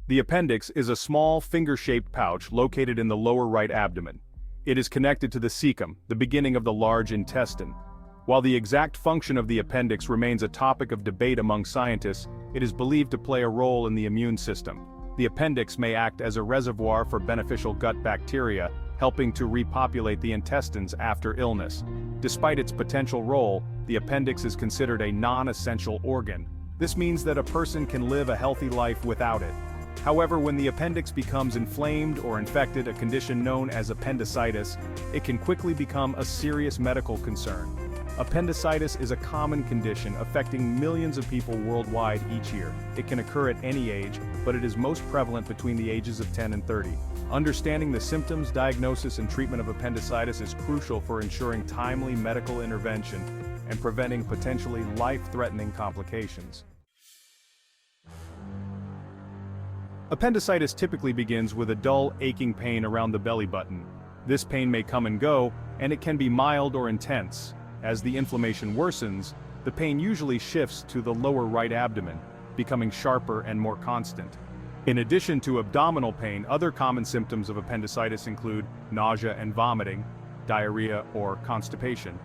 The appendix is a small, finger-shaped pouch located in the lower right abdomen. It is connected to the cecum, the beginning of the large intestine. While the exact function of the appendix remains a topic of debate among scientists, it is believed to play a role in the immune system. The appendix may act as a reservoir for beneficial gut bacteria, helping to repopulate the intestines after illness. Despite its potential role, the appendix is considered a non-essential organ. This means that a person can live a healthy life without it. However, when the appendix becomes inflamed or infected, a condition known as appendicitis, it can quickly become a serious medical concern. Appendicitis is a common condition affecting millions of people worldwide each year. It can occur at any age, but it is most prevalent between the ages of 10 and 30. Understanding the symptoms, diagnosis, and treatment of appendicitis is crucial for ensuring timely medical intervention and preventing potentially life-threatening complications. Appendicitis typically begins with a dull, aching pain around the belly button. This pain may come and go, and it can be mild or intense. As the inflammation worsens, the pain usually shifts to the lower right abdomen, becoming sharper and more constant. In addition to abdominal pain, other common symptoms of appendicitis include nausea and vomiting, diarrhea or constipation,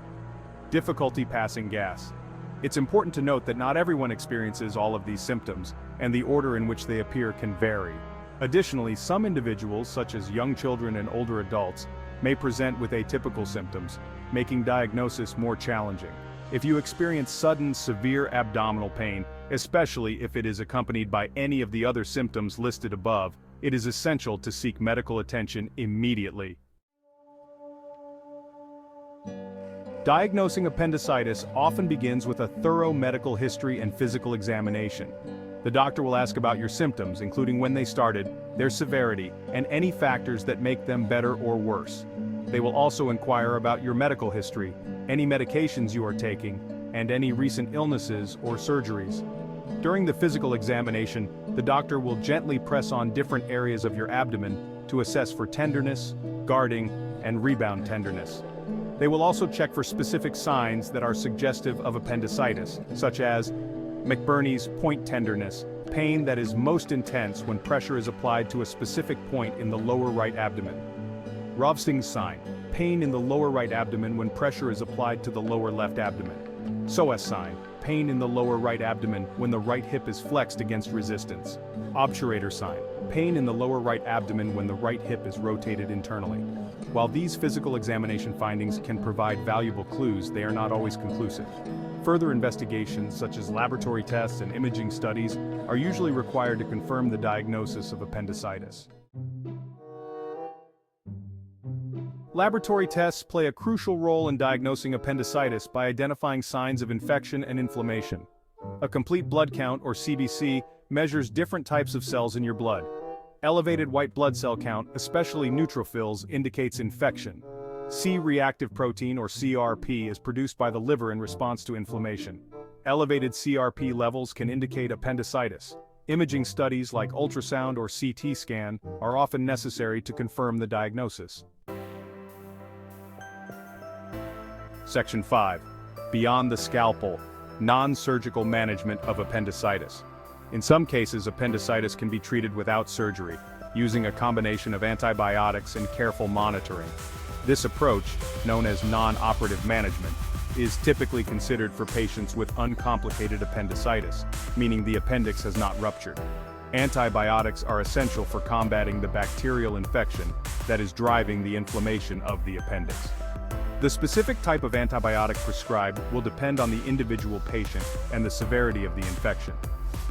difficulty passing gas. It's important to note that not everyone experiences all of these symptoms, and the order in which they appear can vary. Additionally, some individuals, such as young children and older adults, may present with atypical symptoms, making diagnosis more challenging. If you experience sudden, severe abdominal pain, especially if it is accompanied by any of the other symptoms listed above, it is essential to seek medical attention immediately. Diagnosing appendicitis often begins with a thorough medical history and physical examination. The doctor will ask about your symptoms, including when they started, their severity, and any factors that make them better or worse. They will also inquire about your medical history, any medications you are taking, and any recent illnesses or surgeries. During the physical examination, the doctor will gently press on different areas of your abdomen to assess for tenderness, guarding, and rebound tenderness. They will also check for specific signs that are suggestive of appendicitis, such as McBurney's point tenderness, pain that is most intense when pressure is applied to a specific point in the lower right abdomen. Rovsing's sign, pain in the lower right abdomen when pressure is applied to the lower left abdomen. Psoas sign, pain in the lower right abdomen when the right hip is flexed against resistance. Obturator sign, pain in the lower right abdomen when the right hip is rotated internally. While these physical examination findings can provide valuable clues, they are not always conclusive. Further investigations, such as laboratory tests and imaging studies, are usually required to confirm the diagnosis of appendicitis. Laboratory tests play a crucial role in diagnosing appendicitis by identifying signs of infection and inflammation. A complete blood count, or CBC, measures different types of cells in your blood. Elevated white blood cell count, especially neutrophils, indicates infection. C-reactive protein, or CRP, is produced by the liver in response to inflammation. Elevated CRP levels can indicate appendicitis. Imaging studies like ultrasound or CT scan are often necessary to confirm the diagnosis. Section 5. Beyond the scalpel, non-surgical management of appendicitis. In some cases, appendicitis can be treated without surgery, using a combination of antibiotics and careful monitoring. This approach, known as non-operative management, is typically considered for patients with uncomplicated appendicitis, meaning the appendix has not ruptured. Antibiotics are essential for combating the bacterial infection that is driving the inflammation of the appendix. The specific type of antibiotic prescribed will depend on the individual patient and the severity of the infection.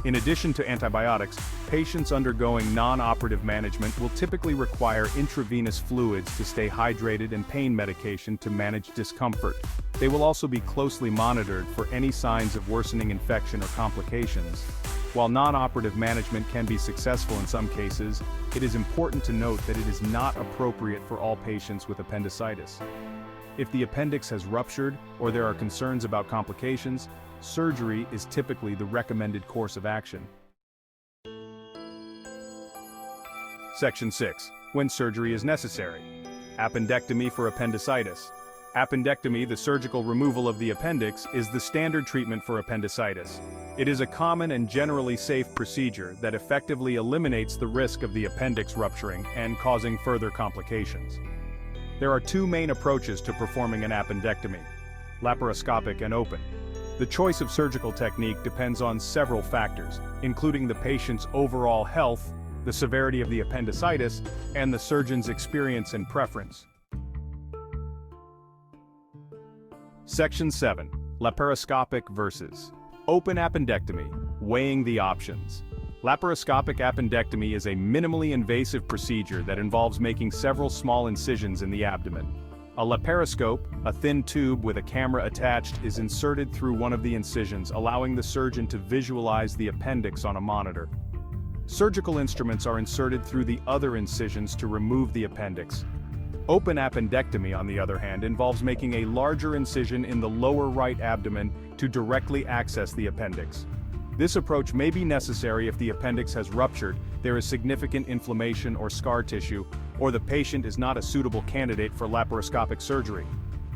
In addition to antibiotics, patients undergoing non-operative management will typically require intravenous fluids to stay hydrated and pain medication to manage discomfort. They will also be closely monitored for any signs of worsening infection or complications. While non-operative management can be successful in some cases, it is important to note that it is not appropriate for all patients with appendicitis. If the appendix has ruptured or there are concerns about complications, surgery is typically the recommended course of action. Section 6. When surgery is necessary. Appendectomy for appendicitis. Appendectomy, the surgical removal of the appendix, is the standard treatment for appendicitis. It is a common and generally safe procedure that effectively eliminates the risk of the appendix rupturing and causing further complications. There are two main approaches to performing an appendectomy: laparoscopic and open. The choice of surgical technique depends on several factors, including the patient's overall health, the severity of the appendicitis, and the surgeon's experience and preference. Section 7. Laparoscopic versus open appendectomy, weighing the options. Laparoscopic appendectomy is a minimally invasive procedure that involves making several small incisions in the abdomen. A laparoscope, a thin tube with a camera attached, is inserted through one of the incisions, allowing the surgeon to visualize the appendix on a monitor. Surgical instruments are inserted through the other incisions to remove the appendix. Open appendectomy, on the other hand, involves making a larger incision in the lower right abdomen to directly access the appendix. This approach may be necessary if the appendix has ruptured, there is significant inflammation or scar tissue, or the patient is not a suitable candidate for laparoscopic surgery.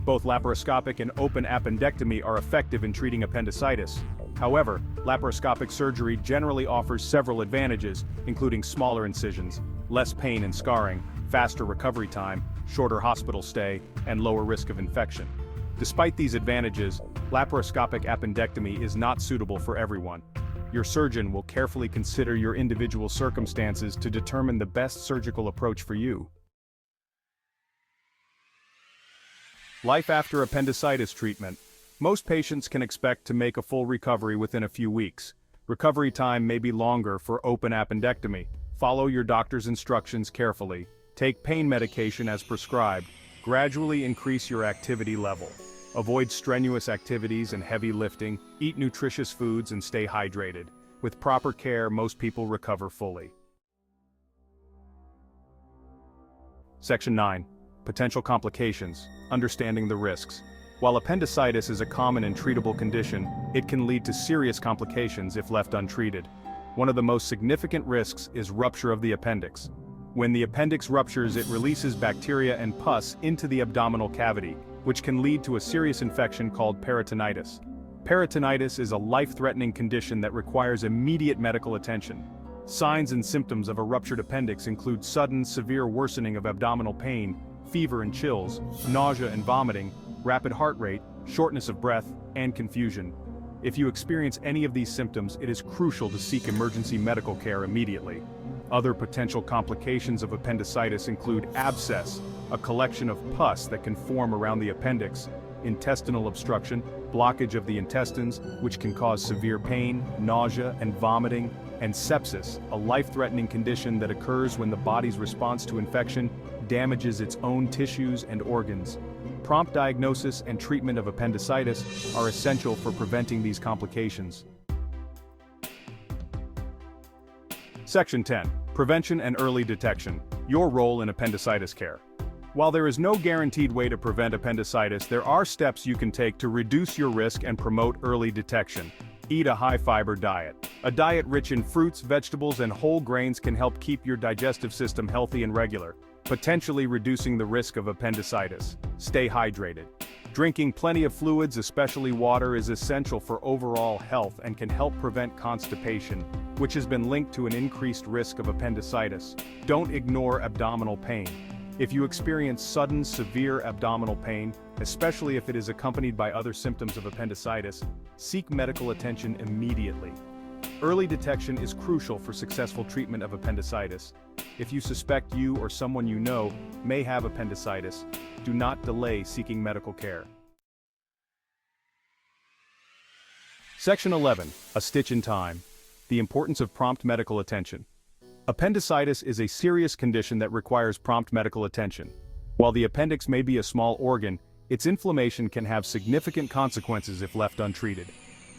Both laparoscopic and open appendectomy are effective in treating appendicitis. However, laparoscopic surgery generally offers several advantages, including smaller incisions, less pain and scarring, faster recovery time, shorter hospital stay, and lower risk of infection. Despite these advantages, laparoscopic appendectomy is not suitable for everyone. Your surgeon will carefully consider your individual circumstances to determine the best surgical approach for you. Life after appendicitis treatment. Most patients can expect to make a full recovery within a few weeks. Recovery time may be longer for open appendectomy. Follow your doctor's instructions carefully. Take pain medication as prescribed. Gradually increase your activity level. Avoid strenuous activities and heavy lifting. Eat nutritious foods and stay hydrated. With proper care, most people recover fully. Section 9. Potential complications. Understanding the risks. While appendicitis is a common and treatable condition, it can lead to serious complications if left untreated. One of the most significant risks is rupture of the appendix. When the appendix ruptures, it releases bacteria and pus into the abdominal cavity, which can lead to a serious infection called peritonitis. Peritonitis is a life-threatening condition that requires immediate medical attention. Signs and symptoms of a ruptured appendix include sudden, severe worsening of abdominal pain, fever and chills, nausea and vomiting, rapid heart rate, shortness of breath, and confusion. If you experience any of these symptoms, it is crucial to seek emergency medical care immediately. Other potential complications of appendicitis include abscess, a collection of pus that can form around the appendix, intestinal obstruction, blockage of the intestines, which can cause severe pain, nausea, and vomiting, and sepsis, a life-threatening condition that occurs when the body's response to infection damages its own tissues and organs. Prompt diagnosis and treatment of appendicitis are essential for preventing these complications. Section 10. Prevention and early detection. Your role in appendicitis care. While there is no guaranteed way to prevent appendicitis, there are steps you can take to reduce your risk and promote early detection. Eat a high-fiber diet. A diet rich in fruits, vegetables, and whole grains can help keep your digestive system healthy and regular, potentially reducing the risk of appendicitis. Stay hydrated. Drinking plenty of fluids, especially water, is essential for overall health and can help prevent constipation, which has been linked to an increased risk of appendicitis. Don't ignore abdominal pain. If you experience sudden, severe abdominal pain, especially if it is accompanied by other symptoms of appendicitis, seek medical attention immediately. Early detection is crucial for successful treatment of appendicitis. If you suspect you or someone you know may have appendicitis, do not delay seeking medical care. Section 11. A stitch in time. The importance of prompt medical attention. Appendicitis is a serious condition that requires prompt medical attention. While the appendix may be a small organ, its inflammation can have significant consequences if left untreated.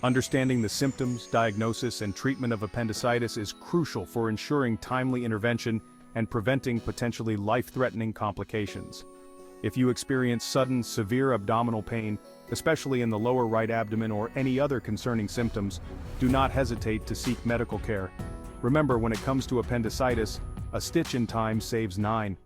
Understanding the symptoms, diagnosis, and treatment of appendicitis is crucial for ensuring timely intervention and preventing potentially life-threatening complications. If you experience sudden, severe abdominal pain, especially in the lower right abdomen or any other concerning symptoms, do not hesitate to seek medical care. Remember, when it comes to appendicitis, a stitch in time saves 9.